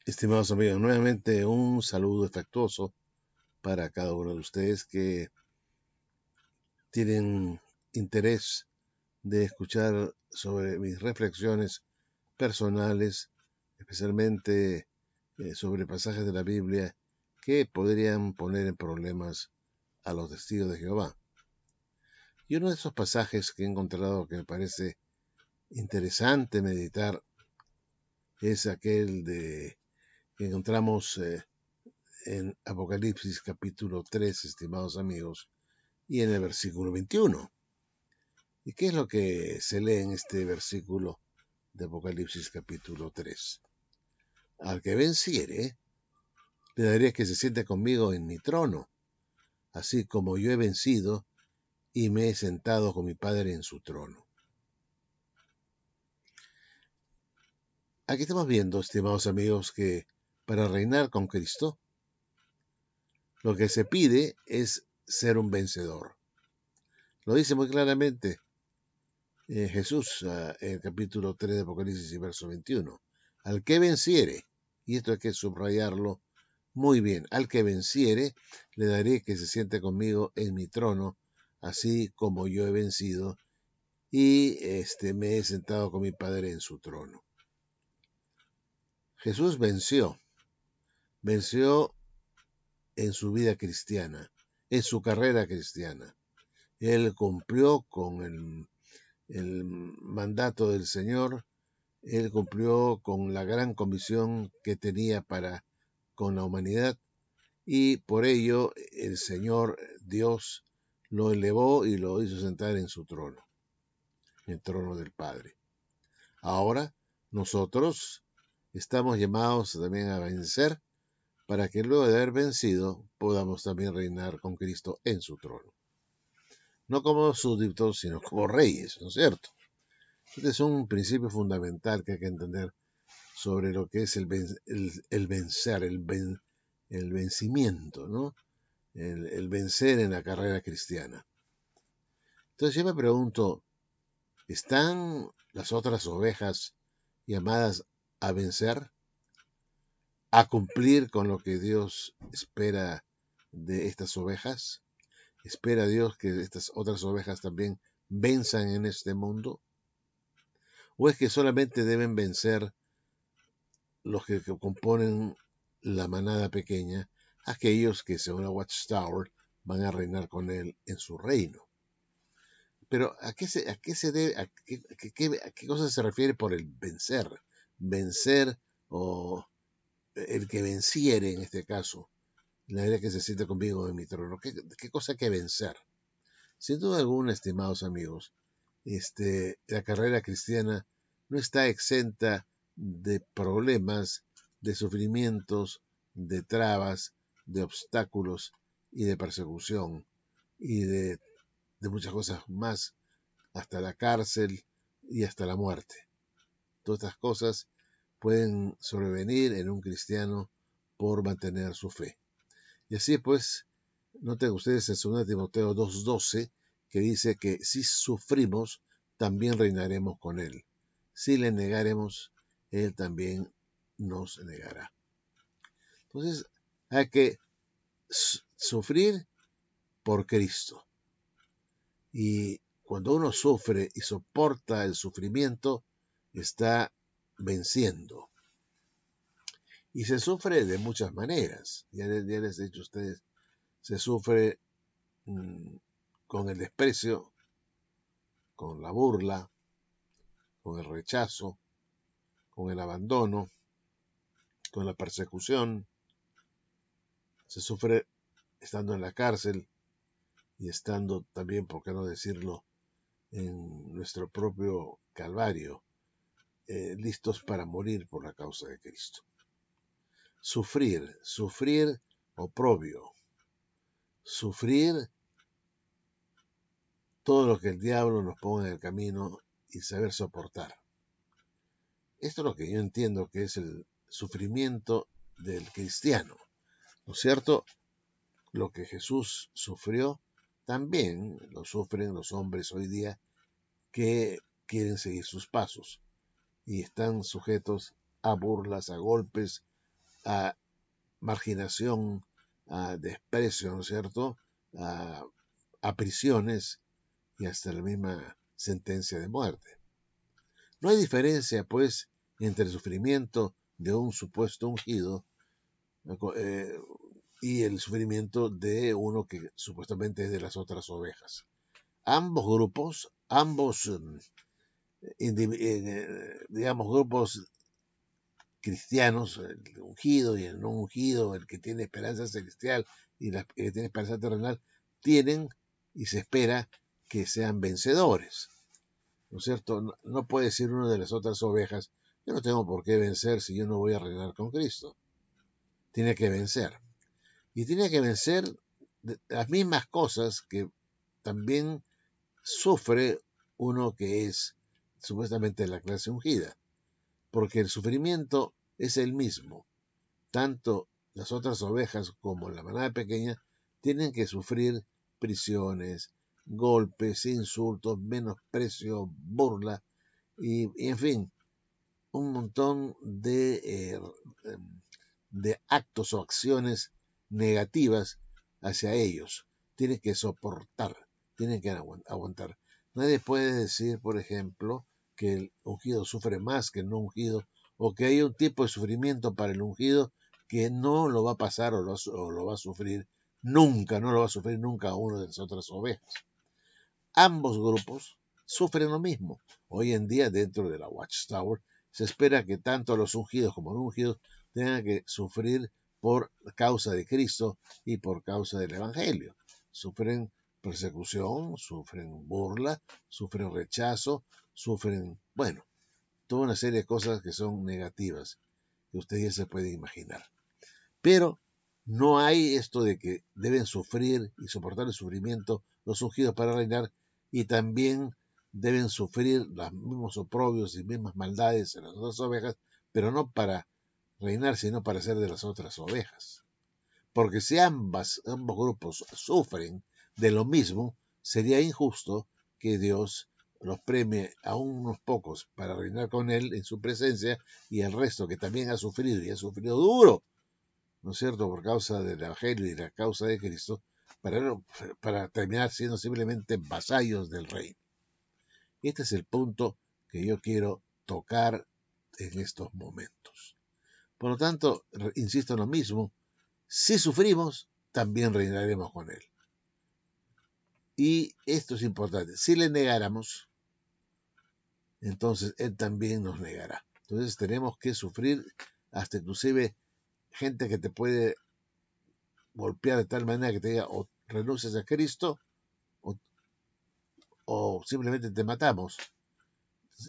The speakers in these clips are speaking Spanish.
Estimados amigos, nuevamente un saludo afectuoso para cada uno de ustedes que tienen interés de escuchar sobre mis reflexiones personales, especialmente sobre pasajes de la Biblia que podrían poner en problemas a los testigos de Jehová. Y uno de esos pasajes que he encontrado que me parece interesante meditar es aquel que encontramos en Apocalipsis capítulo 3, estimados amigos, y en el versículo 21. ¿Y qué es lo que se lee en este versículo de Apocalipsis capítulo 3? Al que venciere, le daré que se siente conmigo en mi trono, así como yo he vencido y me he sentado con mi Padre en su trono. Aquí estamos viendo, estimados amigos, que para reinar con Cristo, lo que se pide es ser un vencedor. Lo dice muy claramente Jesús en el capítulo 3 de Apocalipsis y verso 21. Al que venciere, y esto hay que subrayarlo muy bien, al que venciere le daré que se siente conmigo en mi trono, así como yo he vencido y me he sentado con mi Padre en su trono. Jesús venció en su vida cristiana, en su carrera cristiana. Él cumplió con el mandato del Señor. Él cumplió con la gran comisión que tenía para con la humanidad y por ello el Señor Dios lo elevó y lo hizo sentar en su trono, en el trono del Padre. Ahora nosotros estamos llamados también a vencer para que luego de haber vencido podamos también reinar con Cristo en su trono. No como súbditos, sino como reyes, ¿no es cierto? Este es un principio fundamental que hay que entender sobre lo que es el vencer, el vencimiento, ¿no? El vencer en la carrera cristiana. Entonces yo me pregunto, ¿están las otras ovejas llamadas a vencer, a cumplir con lo que Dios espera de estas ovejas? ¿Espera Dios que estas otras ovejas también venzan en este mundo? ¿O es que solamente deben vencer los que componen la manada pequeña, aquellos que según la Watchtower van a reinar con él en su reino? Pero ¿a qué se debe, a qué cosa se refiere por el vencer? Vencer o el que venciere en este caso, la idea que se siente conmigo en mi trono. ¿Qué cosa hay que vencer? Sin duda alguna, estimados amigos, la carrera cristiana no está exenta de problemas, de sufrimientos, de trabas, de obstáculos y de persecución y de muchas cosas más, hasta la cárcel y hasta la muerte. Todas estas cosas pueden sobrevenir en un cristiano por mantener su fe. Y así pues, noten ustedes en 2 Timoteo 2:12 que dice que si sufrimos, también reinaremos con él. Si le negaremos, él también nos negará. Entonces, hay que sufrir por Cristo. Y cuando uno sufre y soporta el sufrimiento, está venciendo. Y se sufre de muchas maneras. Ya les he dicho a ustedes, se sufre con el desprecio, con la burla, con el rechazo, con el abandono, con la persecución. Se sufre estando en la cárcel y estando también, por qué no decirlo, en nuestro propio Calvario, listos para morir por la causa de Cristo. Sufrir oprobio, sufrir todo lo que el diablo nos ponga en el camino y saber soportar. Esto es lo que yo entiendo que es el sufrimiento del cristiano, ¿no es cierto? Lo que Jesús sufrió, también lo sufren los hombres hoy día que quieren seguir sus pasos y están sujetos a burlas, a golpes, a marginación, a desprecio, ¿no es cierto?, a prisiones y hasta la misma sentencia de muerte. No hay diferencia, pues, entre el sufrimiento de un supuesto ungido y el sufrimiento de uno que supuestamente es de las otras ovejas. Ambos grupos, digamos, grupos cristianos, el ungido y el no ungido, el que tiene esperanza celestial y el que tiene esperanza terrenal, tienen y se espera que sean vencedores. ¿No es cierto? No puede decir uno de las otras ovejas, yo no tengo por qué vencer si yo no voy a reinar con Cristo. Tiene que vencer. Y tiene que vencer las mismas cosas que también sufre uno que es supuestamente la clase ungida. Porque el sufrimiento es el mismo. Tanto las otras ovejas como la manada pequeña tienen que sufrir prisiones, golpes, insultos, menosprecio, burla y en fin, un montón de actos o acciones negativas hacia ellos. Tienen que soportar, tienen que aguantar. Nadie puede decir, por ejemplo, que el ungido sufre más que el no ungido, o que hay un tipo de sufrimiento para el ungido que no lo va a pasar o lo va a sufrir nunca, no lo va a sufrir nunca uno de las otras ovejas. Ambos grupos sufren lo mismo. Hoy en día, dentro de la Watchtower, se espera que tanto los ungidos como los no ungidos tengan que sufrir por causa de Cristo y por causa del Evangelio. Sufren persecución, sufren burla, sufren rechazo, sufren, bueno, toda una serie de cosas que son negativas, que usted ya se puede imaginar. Pero no hay esto de que deben sufrir y soportar el sufrimiento los ungidos para reinar, y también deben sufrir los mismos oprobios y mismas maldades en las otras ovejas, pero no para reinar, sino para ser de las otras ovejas. Porque si ambos grupos sufren de lo mismo, sería injusto que Dios los premie a unos pocos para reinar con Él en su presencia y el resto que también ha sufrido y ha sufrido duro, ¿no es cierto?, por causa del Evangelio y la causa de Cristo, para terminar siendo simplemente vasallos del rey. Este es el punto que yo quiero tocar en estos momentos. Por lo tanto, insisto en lo mismo, si sufrimos, también reinaremos con Él. Y esto es importante, si le negáramos, entonces Él también nos negará. Entonces tenemos que sufrir, hasta inclusive gente que te puede golpear de tal manera que te diga o renuncias a Cristo o simplemente te matamos.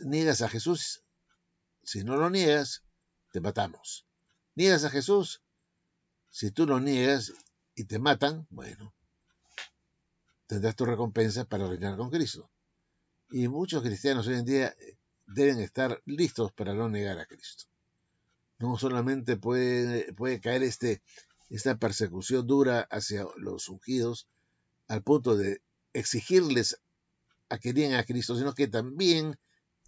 Niegas a Jesús, si no lo niegas, te matamos. Niegas a Jesús, si tú lo niegas y te matan, bueno, tendrás tu recompensa para reinar con Cristo. Y muchos cristianos hoy en día deben estar listos para no negar a Cristo. No solamente puede caer esta persecución dura hacia los ungidos al punto de exigirles a que nieguen a Cristo, sino que también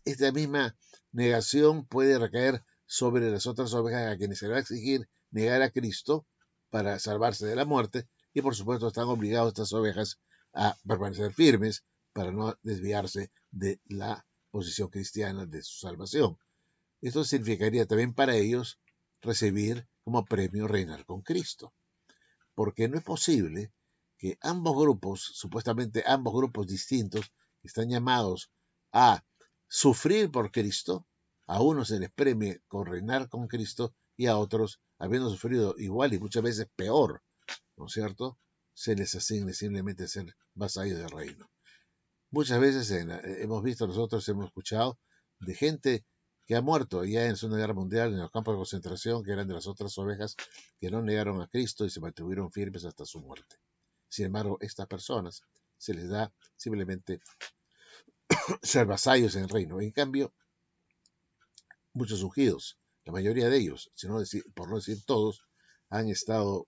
esta misma negación puede recaer sobre las otras ovejas a quienes se va a exigir negar a Cristo para salvarse de la muerte, y por supuesto están obligados estas ovejas a permanecer firmes para no desviarse de la posición cristiana de su salvación. Esto significaría también para ellos recibir como premio reinar con Cristo, porque no es posible que ambos grupos, supuestamente ambos grupos distintos, que están llamados a sufrir por Cristo, a unos se les premie con reinar con Cristo y a otros, habiendo sufrido igual y muchas veces peor, ¿no es cierto?, se les asigne simplemente ser vasallos del reino. Muchas veces hemos visto, nosotros hemos escuchado de gente que ha muerto ya en la Segunda Guerra Mundial en los campos de concentración, que eran de las otras ovejas que no negaron a Cristo y se mantuvieron firmes hasta su muerte. Sin embargo, a estas personas se les da simplemente ser vasallos en el reino. En cambio, muchos ungidos, la mayoría de ellos, por no decir todos, han estado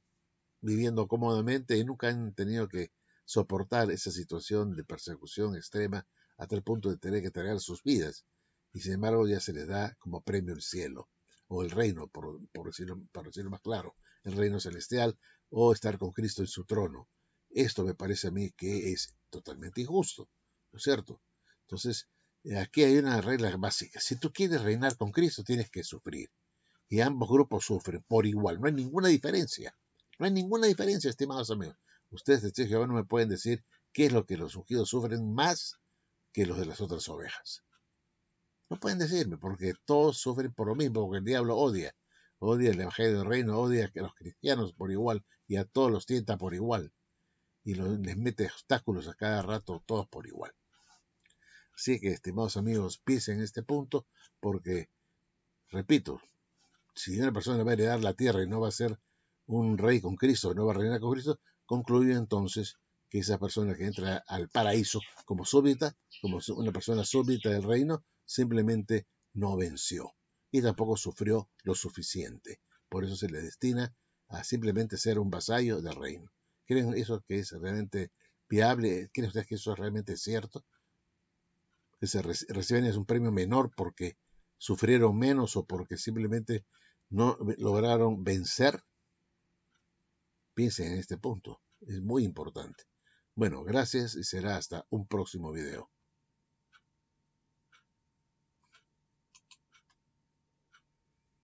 viviendo cómodamente y nunca han tenido que soportar esa situación de persecución extrema a tal punto de tener que entregar sus vidas. Y sin embargo ya se les da como premio el cielo. o el reino, por decirlo más claro, el reino celestial, o estar con Cristo en su trono. Esto me parece a mí que es totalmente injusto, ¿no es cierto? Entonces, aquí hay una regla básica. Si tú quieres reinar con Cristo, tienes que sufrir. Y ambos grupos sufren por igual. No hay ninguna diferencia. No hay ninguna diferencia, estimados amigos. Ustedes de Jehová no me pueden decir qué es lo que los ungidos sufren más que los de las otras ovejas. No pueden decirme, porque todos sufren por lo mismo, porque el diablo odia el evangelio del reino, odia a los cristianos por igual y a todos los tienta por igual y les mete obstáculos a cada rato, todos por igual. Así que, estimados amigos, piensen en este punto, porque, repito, si una persona va a heredar la tierra y no va a ser un rey con Cristo, no va a reinar con Cristo, concluye entonces que esa persona que entra al paraíso como súbdita, como una persona súbdita del reino, simplemente no venció y tampoco sufrió lo suficiente. Por eso se le destina a simplemente ser un vasallo del reino. ¿Creen eso que es realmente viable? ¿Creen ustedes que eso es realmente cierto? Que se reciben es un premio menor porque sufrieron menos o porque simplemente no lograron vencer. Piensen en este punto, es muy importante. Bueno, gracias y será hasta un próximo video.